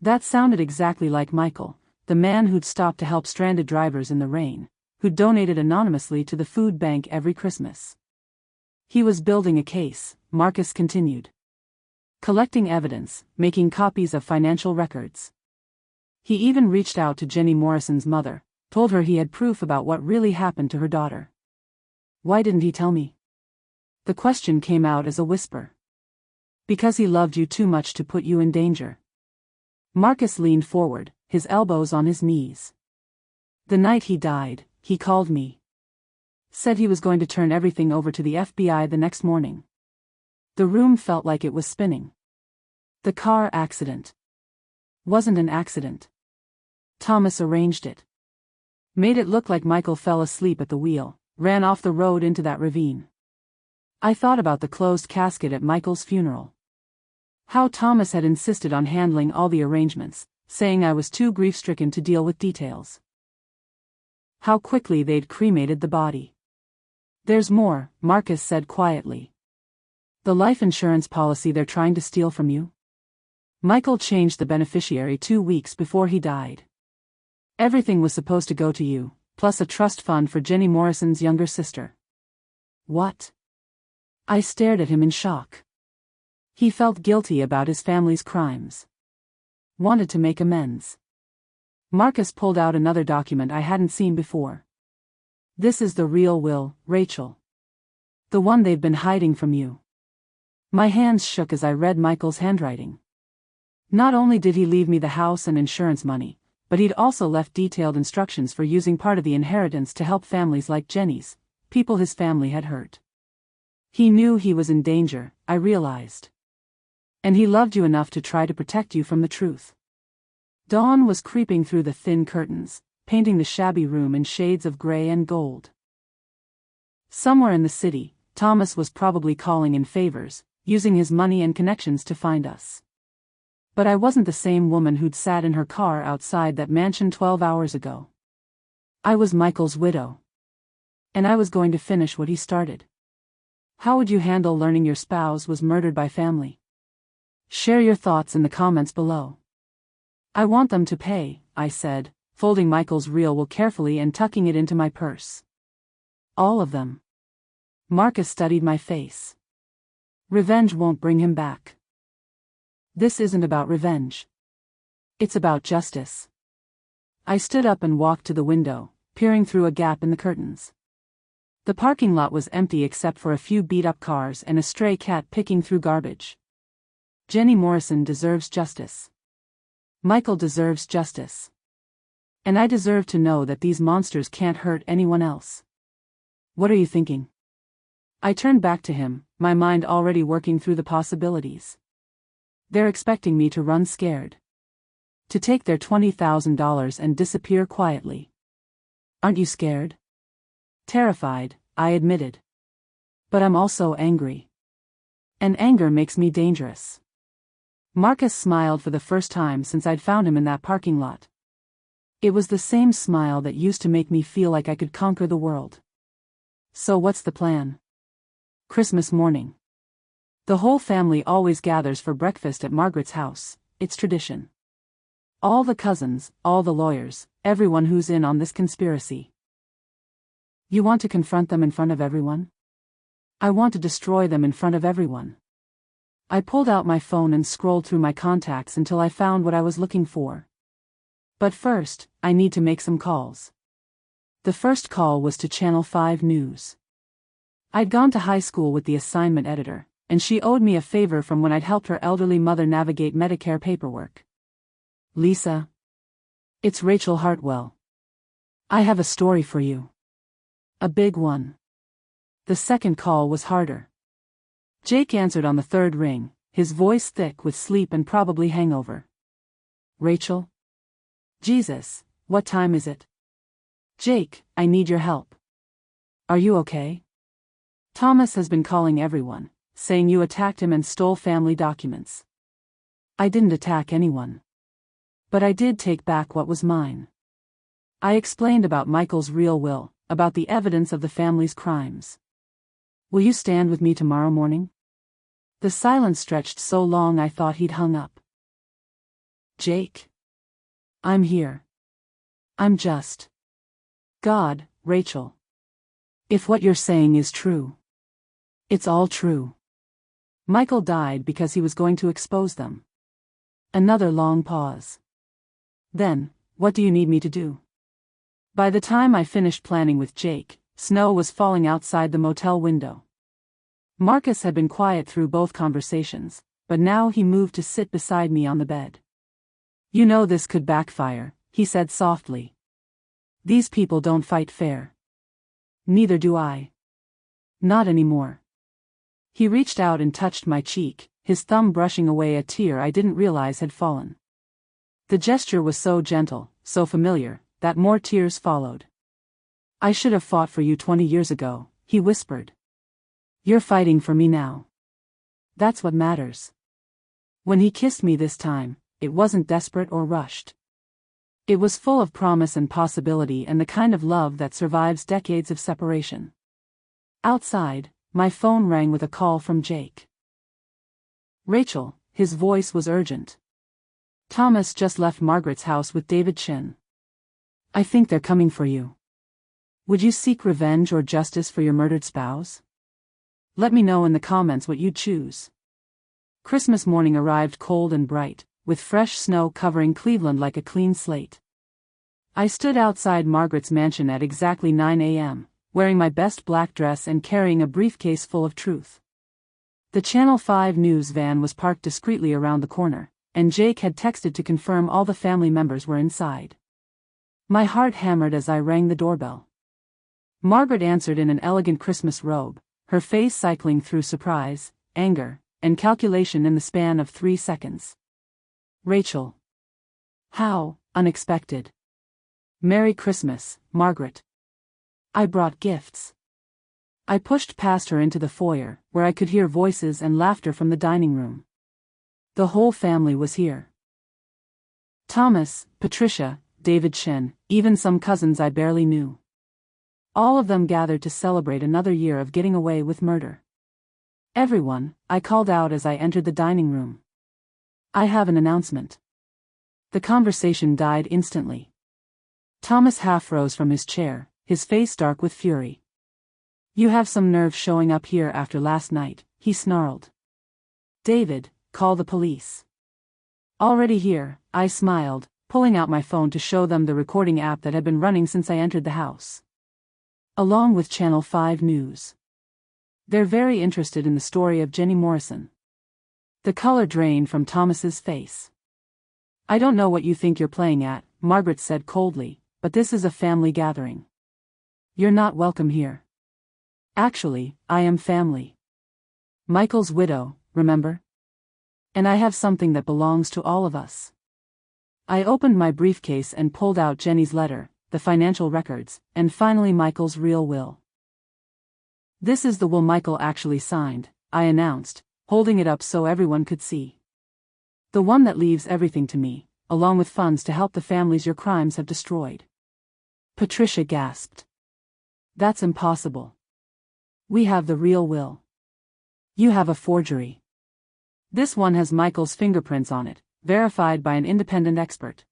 A: That sounded exactly like Michael, the man who'd stopped to help stranded drivers in the rain, who'd donated anonymously to the food bank every Christmas. He was building a case, Marcus continued. Collecting evidence, making copies of financial records. He even reached out to Jenny Morrison's mother, told her he had proof about what really happened to her daughter. Why didn't he tell me? The question came out as a whisper. Because he loved you too much to put you in danger. Marcus leaned forward, his elbows on his knees. The night he died, he called me. Said he was going to turn everything over to the FBI the next morning. The room felt like it was spinning. The car accident wasn't an accident. Thomas arranged it. Made it look like Michael fell asleep at the wheel, ran off the road into that ravine. I thought about the closed casket at Michael's funeral. How Thomas had insisted on handling all the arrangements, saying I was too grief-stricken to deal with details. How quickly they'd cremated the body. There's more, Marcus said quietly. The life insurance policy they're trying to steal from you? Michael changed the beneficiary 2 weeks before he died. Everything was supposed to go to you, plus a trust fund for Jenny Morrison's younger sister. What? I stared at him in shock. He felt guilty about his family's crimes. Wanted to make amends. Marcus pulled out another document I hadn't seen before. This is the real will, Rachel. The one they've been hiding from you. My hands shook as I read Michael's handwriting. Not only did he leave me the house and insurance money, but he'd also left detailed instructions for using part of the inheritance to help families like Jenny's, people his family had hurt. He knew he was in danger, I realized. And he loved you enough to try to protect you from the truth. Dawn was creeping through the thin curtains, painting the shabby room in shades of gray and gold. Somewhere in the city, Thomas was probably calling in favors, using his money and connections to find us. But I wasn't the same woman who'd sat in her car outside that mansion 12 hours ago. I was Michael's widow. And I was going to finish what he started. How would you handle learning your spouse was murdered by family? Share your thoughts in the comments below. I want them to pay, I said, folding Michael's real will carefully and tucking it into my purse. All of them. Marcus studied my face. Revenge won't bring him back. This isn't about revenge. It's about justice. I stood up and walked to the window, peering through a gap in the curtains. The parking lot was empty except for a few beat-up cars and a stray cat picking through garbage. Jenny Morrison deserves justice. Michael deserves justice. And I deserve to know that these monsters can't hurt anyone else. What are you thinking? I turned back to him, my mind already working through the possibilities. They're expecting me to run scared. To take their $20,000 and disappear quietly. Aren't you scared? Terrified, I admitted. But I'm also angry. And anger makes me dangerous. Marcus smiled for the first time since I'd found him in that parking lot. It was the same smile that used to make me feel like I could conquer the world. So what's the plan? Christmas morning. The whole family always gathers for breakfast at Margaret's house, it's tradition. All the cousins, all the lawyers, everyone who's in on this conspiracy. You want to confront them in front of everyone? I want to destroy them in front of everyone. I pulled out my phone and scrolled through my contacts until I found what I was looking for. But first, I need to make some calls. The first call was to Channel 5 News. I'd gone to high school with the assignment editor, and she owed me a favor from when I'd helped her elderly mother navigate Medicare paperwork. Lisa. It's Rachel Hartwell. I have a story for you. A big one. The second call was harder. Jake answered on the third ring, his voice thick with sleep and probably hangover. Rachel? Jesus, what time is it? Jake, I need your help. Are you okay? Thomas has been calling everyone, saying you attacked him and stole family documents. I didn't attack anyone. But I did take back what was mine. I explained about Michael's real will, about the evidence of the family's crimes. Will you stand with me tomorrow morning? The silence stretched so long I thought he'd hung up. Jake? I'm here. I'm just. God, Rachel. If what you're saying is true. It's all true. Michael died because he was going to expose them. Another long pause. Then, what do you need me to do? By the time I finished planning with Jake, snow was falling outside the motel window. Marcus had been quiet through both conversations, but now he moved to sit beside me on the bed. You know this could backfire, he said softly. These people don't fight fair. Neither do I. Not anymore. He reached out and touched my cheek, his thumb brushing away a tear I didn't realize had fallen. The gesture was so gentle, so familiar, that more tears followed. I should have fought for you 20 years ago, he whispered. You're fighting for me now. That's what matters. When he kissed me this time, it wasn't desperate or rushed. It was full of promise and possibility and the kind of love that survives decades of separation. Outside, my phone rang with a call from Jake. Rachel, his voice was urgent. Thomas just left Margaret's house with David Chen. I think they're coming for you. Would you seek revenge or justice for your murdered spouse? Let me know in the comments what you'd choose. Christmas morning arrived cold and bright, with fresh snow covering Cleveland like a clean slate. I stood outside Margaret's mansion at exactly 9 a.m., wearing my best black dress and carrying a briefcase full of truth. The Channel 5 news van was parked discreetly around the corner, and Jake had texted to confirm all the family members were inside. My heart hammered as I rang the doorbell. Margaret answered in an elegant Christmas robe, her face cycling through surprise, anger, and calculation in the span of 3 seconds. Rachel. How unexpected. Merry Christmas, Margaret. I brought gifts. I pushed past her into the foyer, where I could hear voices and laughter from the dining room. The whole family was here. Thomas, Patricia, David Chen, even some cousins I barely knew. All of them gathered to celebrate another year of getting away with murder. Everyone, I called out as I entered the dining room. I have an announcement. The conversation died instantly. Thomas half rose from his chair, his face dark with fury. You have some nerve showing up here after last night, he snarled. David, call the police. Already here, I smiled, pulling out my phone to show them the recording app that had been running since I entered the house. Along with Channel 5 News. They're very interested in the story of Jenny Morrison. The color drained from Thomas's face. I don't know what you think you're playing at, Margaret said coldly, but this is a family gathering. You're not welcome here. Actually, I am family. Michael's widow, remember? And I have something that belongs to all of us. I opened my briefcase and pulled out Jenny's letter, the financial records, and finally Michael's real will. This is the will Michael actually signed, I announced, holding it up so everyone could see. The one that leaves everything to me, along with funds to help the families your crimes have destroyed. Patricia gasped. That's impossible. We have the real will. You have a forgery. This one has Michael's fingerprints on it, verified by an independent expert.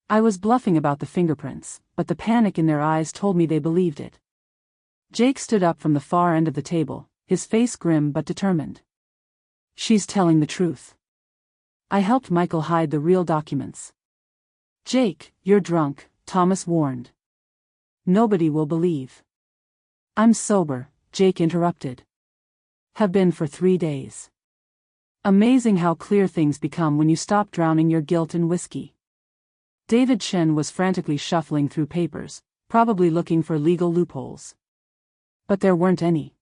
A: I was bluffing about the fingerprints, but the panic in their eyes told me they believed it. Jake stood up from the far end of the table, his face grim but determined. She's telling the truth. I helped Michael hide the real documents. Jake, you're drunk, Thomas warned. Nobody will believe. I'm sober, Jake interrupted. Have been for 3 days. Amazing how clear things become when you stop drowning your guilt in whiskey. David Chen was frantically shuffling through papers, probably looking for legal loopholes. But there weren't any.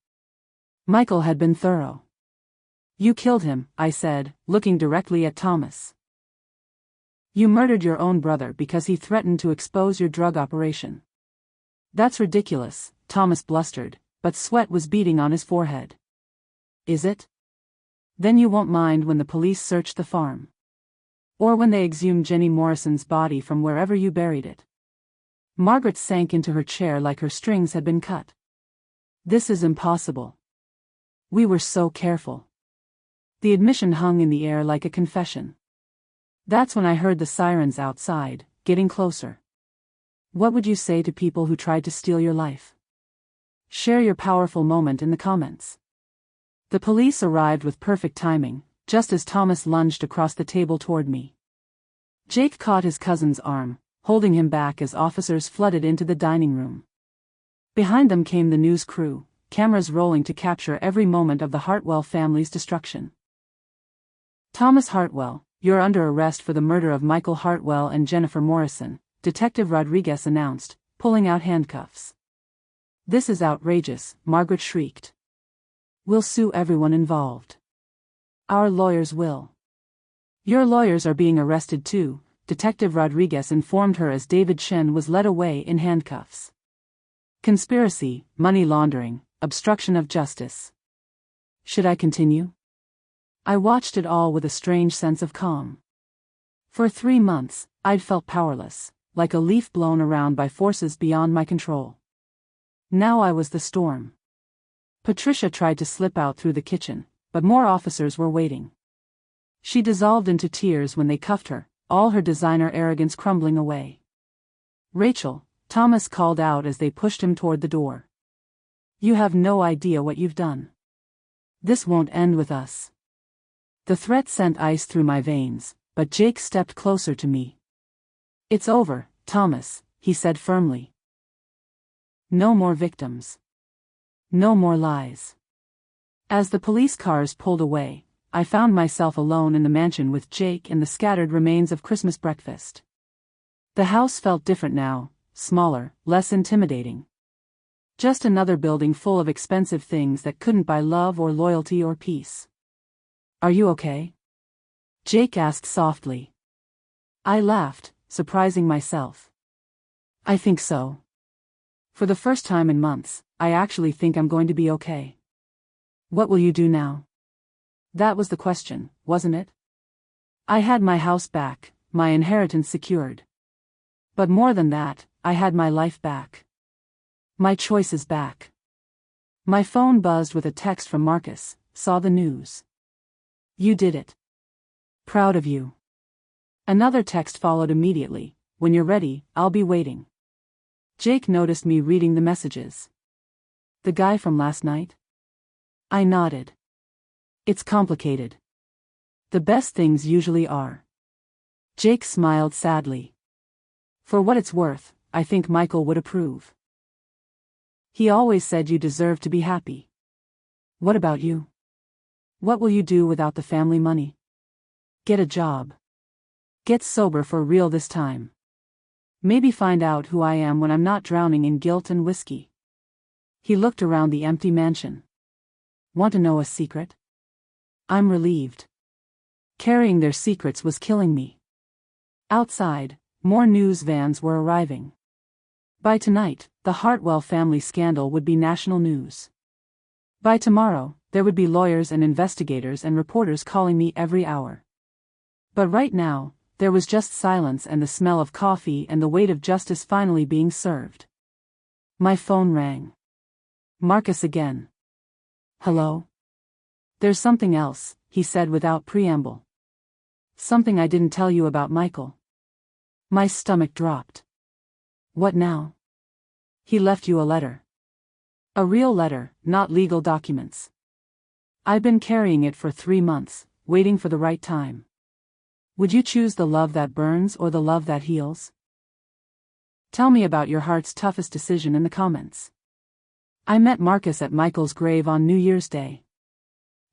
A: Michael had been thorough. You killed him, I said, looking directly at Thomas. You murdered your own brother because he threatened to expose your drug operation. That's ridiculous, Thomas blustered, but sweat was beading on his forehead. Is it? Then you won't mind when the police search the farm. Or when they exhume Jenny Morrison's body from wherever you buried it. Margaret sank into her chair like her strings had been cut. This is impossible. We were so careful. The admission hung in the air like a confession. That's when I heard the sirens outside, getting closer. What would you say to people who tried to steal your life? Share your powerful moment in the comments. The police arrived with perfect timing, just as Thomas lunged across the table toward me. Jake caught his cousin's arm, holding him back as officers flooded into the dining room. Behind them came the news crew, cameras rolling to capture every moment of the Hartwell family's destruction. Thomas Hartwell, "You're under arrest for the murder of Michael Hartwell and Jennifer Morrison," Detective Rodriguez announced, pulling out handcuffs. "This is outrageous," Margaret shrieked. "We'll sue everyone involved. Our lawyers will." "Your lawyers are being arrested too," Detective Rodriguez informed her as David Shen was led away in handcuffs. "Conspiracy, money laundering, obstruction of justice." Should I continue? I watched it all with a strange sense of calm. For 3 months, I'd felt powerless, like a leaf blown around by forces beyond my control. Now I was the storm. Patricia tried to slip out through the kitchen, but more officers were waiting. She dissolved into tears when they cuffed her, all her designer arrogance crumbling away. "Rachel," Thomas called out as they pushed him toward the door. "You have no idea what you've done. This won't end with us." The threat sent ice through my veins, but Jake stepped closer to me. "It's over, Thomas," he said firmly. "No more victims. No more lies." As the police cars pulled away, I found myself alone in the mansion with Jake and the scattered remains of Christmas breakfast. The house felt different now, smaller, less intimidating. Just another building full of expensive things that couldn't buy love or loyalty or peace. "Are you okay?" Jake asked softly. I laughed, surprising myself. "I think so. For the first time in months, I actually think I'm going to be okay." "What will you do now?" That was the question, wasn't it? I had my house back, my inheritance secured. But more than that, I had my life back. My choices back. My phone buzzed with a text from Marcus. "Saw the news. You did it. Proud of you." Another text followed immediately. "When you're ready, I'll be waiting." Jake noticed me reading the messages. "The guy from last night?" I nodded. "It's complicated. The best things usually are." Jake smiled sadly. "For what it's worth, I think Michael would approve. He always said you deserved to be happy." "What about you? What will you do without the family money?" "Get a job. Get sober for real this time. Maybe find out who I am when I'm not drowning in guilt and whiskey." He looked around the empty mansion. "Want to know a secret?" I'm relieved. Carrying their secrets was killing me. Outside, more news vans were arriving. By tonight, the Hartwell family scandal would be national news. By tomorrow, there would be lawyers and investigators and reporters calling me every hour. But right now, there was just silence and the smell of coffee and the weight of justice finally being served. My phone rang. Marcus again. "Hello?" "There's something else," he said without preamble. "Something I didn't tell you about Michael." My stomach dropped. "What now?" "He left you a letter. A real letter, not legal documents. I've been carrying it for 3 months, waiting for the right time. Would you choose the love that burns or the love that heals? Tell me about your heart's toughest decision in the comments." I met Marcus at Michael's grave on New Year's Day.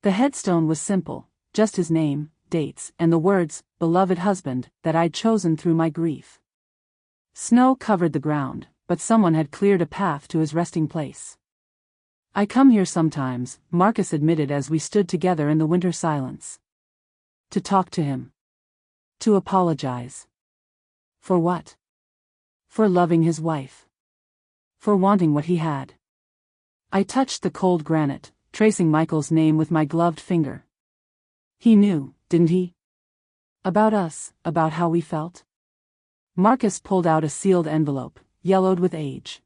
A: The headstone was simple, just his name, dates, and the words, "Beloved husband," that I'd chosen through my grief. Snow covered the ground, but someone had cleared a path to his resting place. "I come here sometimes," Marcus admitted as we stood together in the winter silence. "To talk to him. To apologize." For what? For loving his wife. For wanting what he had. I touched the cold granite, tracing Michael's name with my gloved finger. He knew, didn't he? About us, about how we felt? Marcus pulled out a sealed envelope, yellowed with age.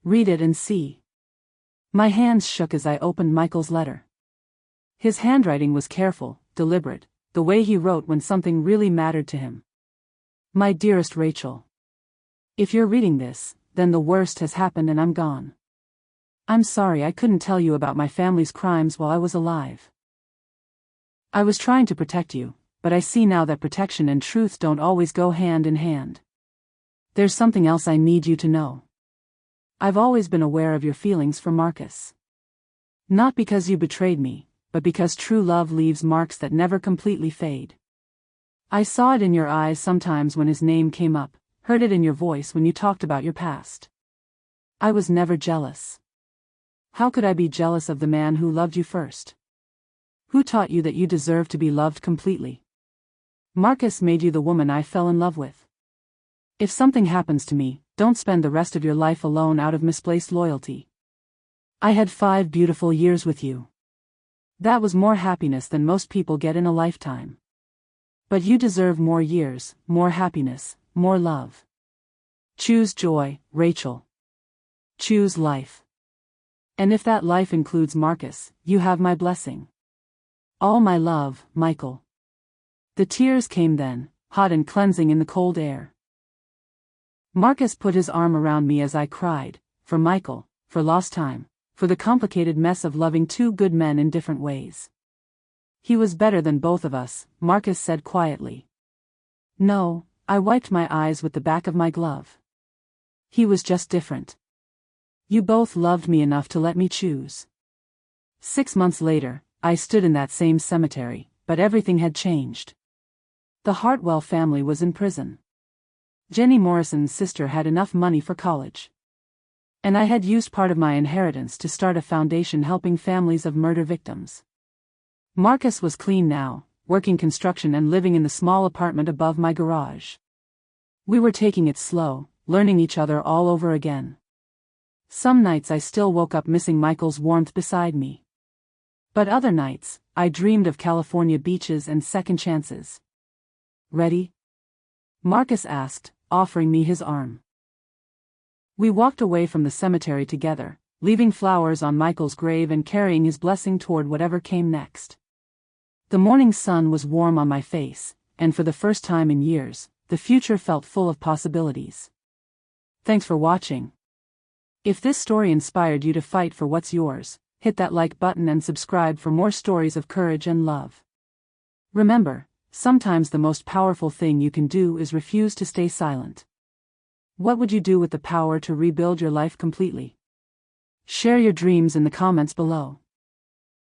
A: "Read it and see." My hands shook as I opened Michael's letter. His handwriting was careful, deliberate, the way he wrote when something really mattered to him. "My dearest Rachel. If you're reading this, then the worst has happened and I'm gone. I'm sorry I couldn't tell you about my family's crimes while I was alive. I was trying to protect you, but I see now that protection and truth don't always go hand in hand. There's something else I need you to know. I've always been aware of your feelings for Marcus. Not because you betrayed me, but because true love leaves marks that never completely fade. I saw it in your eyes sometimes when his name came up, heard it in your voice when you talked about your past. I was never jealous. How could I be jealous of the man who loved you first? Who taught you that you deserve to be loved completely? Marcus made you the woman I fell in love with. If something happens to me, don't spend the rest of your life alone out of misplaced loyalty. I had 5 beautiful years with you. That was more happiness than most people get in a lifetime. But you deserve more years, more happiness, more love. Choose joy, Rachel. Choose life. And if that life includes Marcus, you have my blessing. All my love, Michael. The tears came then, hot and cleansing in the cold air. Marcus put his arm around me as I cried, for Michael, for lost time, for the complicated mess of loving 2 good men in different ways. He was better than both of us, Marcus said quietly. No, I wiped my eyes with the back of my glove. He was just different. You both loved me enough to let me choose. 6 months later, I stood in that same cemetery, but everything had changed. The Hartwell family was in prison. Jenny Morrison's sister had enough money for college. And I had used part of my inheritance to start a foundation helping families of murder victims. Marcus was clean now, working construction and living in the small apartment above my garage. We were taking it slow, learning each other all over again. Some nights I still woke up missing Michael's warmth beside me. But other nights, I dreamed of California beaches and second chances. Ready? Marcus asked, offering me his arm. We walked away from the cemetery together, leaving flowers on Michael's grave and carrying his blessing toward whatever came next. The morning sun was warm on my face, and for the first time in years, the future felt full of possibilities. Thanks for watching. If this story inspired you to fight for what's yours, hit that like button and subscribe for more stories of courage and love. Remember, sometimes the most powerful thing you can do is refuse to stay silent. What would you do with the power to rebuild your life completely? Share your dreams in the comments below.